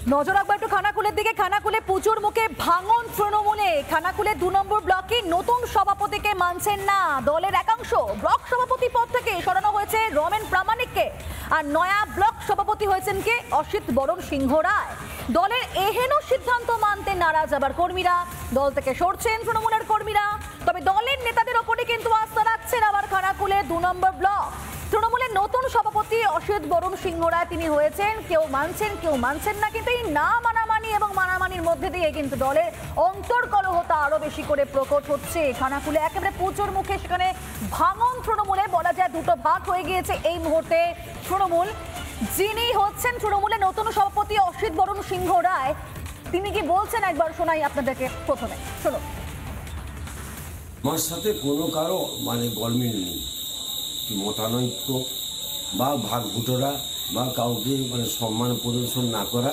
নজর রাখবো একটু খানাকুলের দিকে। খানাকুলে পুজোর মুখে ভাঙন তৃণমূলে। খানাকুলে 2 নম্বর ব্লকে নতুন সভাপতিকে মানছেন না দলের একাংশ। ব্লক সভাপতি পদ থেকে সরানো হয়েছে রমেন প্রামাণিককে, আর নয়া ব্লক সভাপতি হয়েছেন কে অসিত বরণ সিংহ রায়। দলের এহেন সিদ্ধান্ত মানতে নারাজ আবার কর্মীরা, দল থেকে সরছেন তৃণমূলের কর্মীরা। তবে দলের নেতাদের ওপরে কিন্তু আস্থা রাখছেন আবার খানাকুলে 2 নম্বর ব্লক। তৃণমূলের নতুন সভাপতি অসিত বরণ সিংহ রায় তিনি হয়েছেন, কেউ মানছেন কেউ মানছেন না, কিন্তু এই না মানামানি এবং মানামানির মধ্যে দিয়ে কিন্তু দলের অন্তর্কলহতা আরো বেশি করে প্রকট হচ্ছে। খানাকুলে একেবারে পুজোর মুখে সেখানে ভাঙন তৃণমূলে, বলা যায় দুটো ভাগ হয়ে গিয়েছে এই মুহূর্তে তৃণমূল। যিনি হচ্ছেন তৃণমূলের নতুন সভাপতি অসিত বরণ সিংহ রায়, তিনি কি বলছেন একবার শোনাই আপনাদেরকে। প্রথমে শোনো। আমার সাথে কোনো কারো গরমিল নেই, মতানৈক্য বা ভাগভুটোরা বা কাউকে সম্মান প্রদর্শন না করা।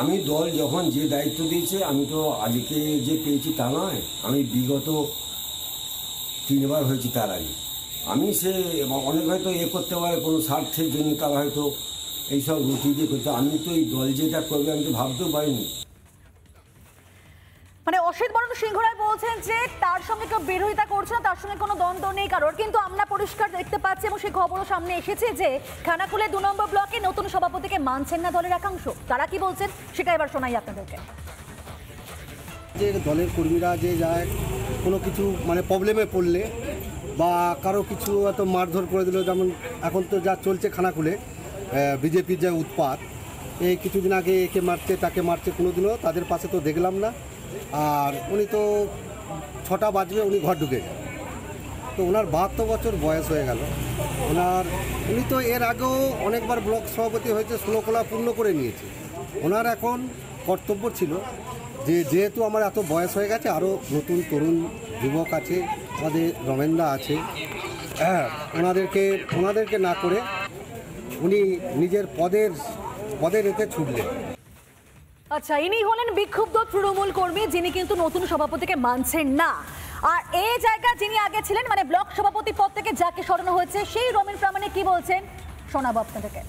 আমি দল যখন যে দায়িত্ব দিয়েছে, আমি তো আজকে যে পেয়েছি তা নয়, আমি বিগত 3 বার হয়েছি তার আগে। আমি সে অনেক হয়তো করতে পারে কোনো স্বার্থের জন্য, তারা হয়তো এইসব রুটি দিয়ে করতে, আমি তো এই দল যেটা করবে আমি তো ভাবতেও পারিনি। অসিত বরণ সিংহ রায় বলছেন যে তার সঙ্গে কেউ বিরোধিতা করছে না, তার সঙ্গে কোনো দ্বন্দ্ব নেই কারোর, কিন্তু আমরা পরিষ্কার দেখতে পাচ্ছি এবং সেই খবরও সামনে এসেছে যে খানাকুলে 2 নম্বর ব্লকে নতুন সভাপতিকে মানছেন না দলের একাংশ। তারা কি বলছেন সেটা এবার শোনাই আপনাদেরকে। যে দলের কর্মীরা যে যায় কোনো কিছু প্রবলেমে পড়লে বা কারো কিছু এত মারধর করে দিল, যেমন এখন তো যা চলছে খানাকুলে বিজেপির যে উৎপাত, এই কিছুদিন আগে একে মারছে তাকে মারছে, কোনোদিনও তাদের পাশে তো দেখলাম না। আর উনি তো 6টা বাজবে উনি ঘর ঢুকে গেল, তো ওনার 72 বছর বয়স হয়ে গেল। উনি তো এর আগেও অনেকবার ব্লক সভাপতি হয়েছে, ষোলকলা পূর্ণ করে নিয়েছে। ওনার এখন কর্তব্য ছিল যে যেহেতু আমার এত বয়স হয়ে গেছে, আরও নতুন তরুণ যুবক আছে, আমাদের রমেনদা আছে, ওনাদেরকে না করে উনি নিজের পদের এতে ছুটলেন। আচ্ছা, ইনি হলেন বিক্ষুব্ধ তৃণমূল কর্মী যিনি কিন্তু নতুন সভাপতিকে মানছেন না। আর এই জায়গা যিনি আগে ছিলেন ব্লক সভাপতি পদ থেকে যাকে সরানো হয়েছে সেই রমেন প্রামাণিক কি বলছেন শোনাবো আপনাদেরকে।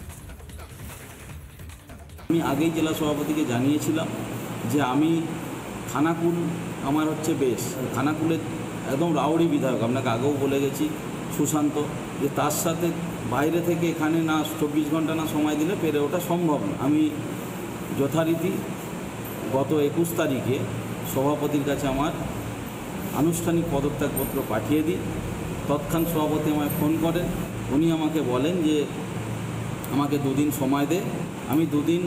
আমি আগেই জেলা সভাপতিকে জানিয়েছিলাম যে আমি খানাকুল আমার হচ্ছে বেশ, খানাকুলের একদম রাউড়ি বিধায়ক, আপনাকে আগেও বলে গেছি সুশান্ত, যে তার সাথে বাইরে থেকে এখানে না 24 ঘন্টা না সময় দিলে পেরে ওঠা সম্ভব না। আমি যথারীতি গত 21 তারিখে সভাপতির কাছে আমার আনুষ্ঠানিক পদত্যাগপত্র পাঠিয়ে দিই। তৎক্ষণাৎ সভাপতি আমায় ফোন করেন, উনি আমাকে বলেন যে আমাকে 2 দিন সময় দে। আমি 2 দিন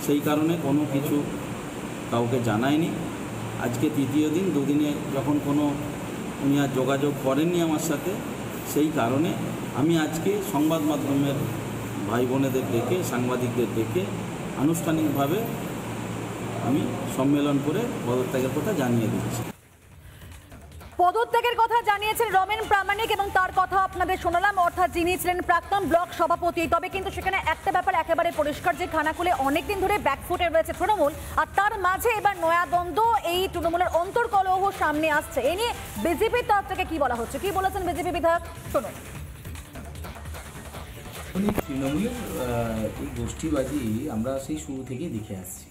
সেই কারণে কোনো কিছু কাউকে জানাইনি। আজকে 3য় দিন, 2 দিনে যখন উনি আর যোগাযোগ করেননি আমার সাথে, সেই কারণে আমি আজকে সংবাদ মাধ্যমের ভাই বোনেদের ডেকে, সাংবাদিকদের ডেকে আনুষ্ঠানিকভাবে আমি সম্মেলন করে পদত্যাগের কথা জানিয়ে দিচ্ছি। পদত্যাগের কথা জানিয়েছেন রমেন প্রামাণিক এবং তার কথা আপনাদের শোনালাম, অর্থাৎ যিনি ছিলেন প্রাক্তন ব্লক সভাপতি। তবে কিন্তু সেখানে একটা ব্যাপার একেবারে পরিষ্কার যে খানাকুলে অনেকদিন ধরে ব্যাকফুটে রয়েছে তৃণমূল, আর তার মাঝে এবার নয়া দ্বন্দ্ব, এই তৃণমূলের অন্তর্কলহ সামনে আসছে। এ নিয়ে বিজেপির তরফ থেকে কি বলা হচ্ছে, কি বলেছেন বিজেপি বিধায়ক শুনুন। তৃণমূলের এই গোষ্ঠীবাজি আমরা সেই শুরু থেকেই দেখে আসছি।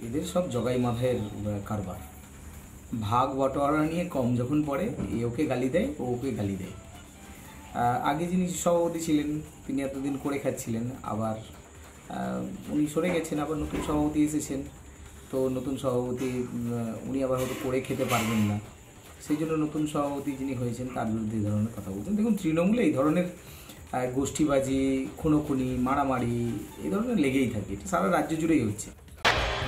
এদের সব জগাই মাথায়ের কারবার, ভাগ বটোয়ারা নিয়ে কম যখন পড়ে এ ওকে গালি দেয়, ও ওকে গালি দেয়। আগে যিনি সভাপতি ছিলেন তিনি এতদিন করে খাচ্ছিলেন, আবার উনি সরে গেছেন, আবার নতুন সভাপতি এসেছেন, তো নতুন সভাপতি উনি আবার হয়তো করে খেতে পারবেন না, সেই জন্য নতুন সভাপতি যিনি হয়েছেন তার বিরুদ্ধে এই ধরনের কথা বলছেন। দেখুন, তৃণমূলে এই ধরনের গোষ্ঠীবাজি, খুনোখুনি, মারামারি এই ধরনের লেগেই থাকে, এটা সারা রাজ্য জুড়েই হচ্ছে।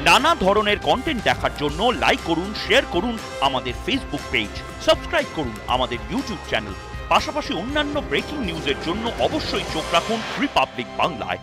নানা ধরনের কন্টেন্ট দেখার জন্য লাইক করুন, শেয়ার করুন আমাদের ফেসবুক পেজ, সাবস্ক্রাইব করুন আমাদের ইউটিউব চ্যানেল। পাশাপাশি অন্যান্য ব্রেকিং নিউজের জন্য অবশ্যই চোখ রাখুন রিপাবলিক বাংলায়।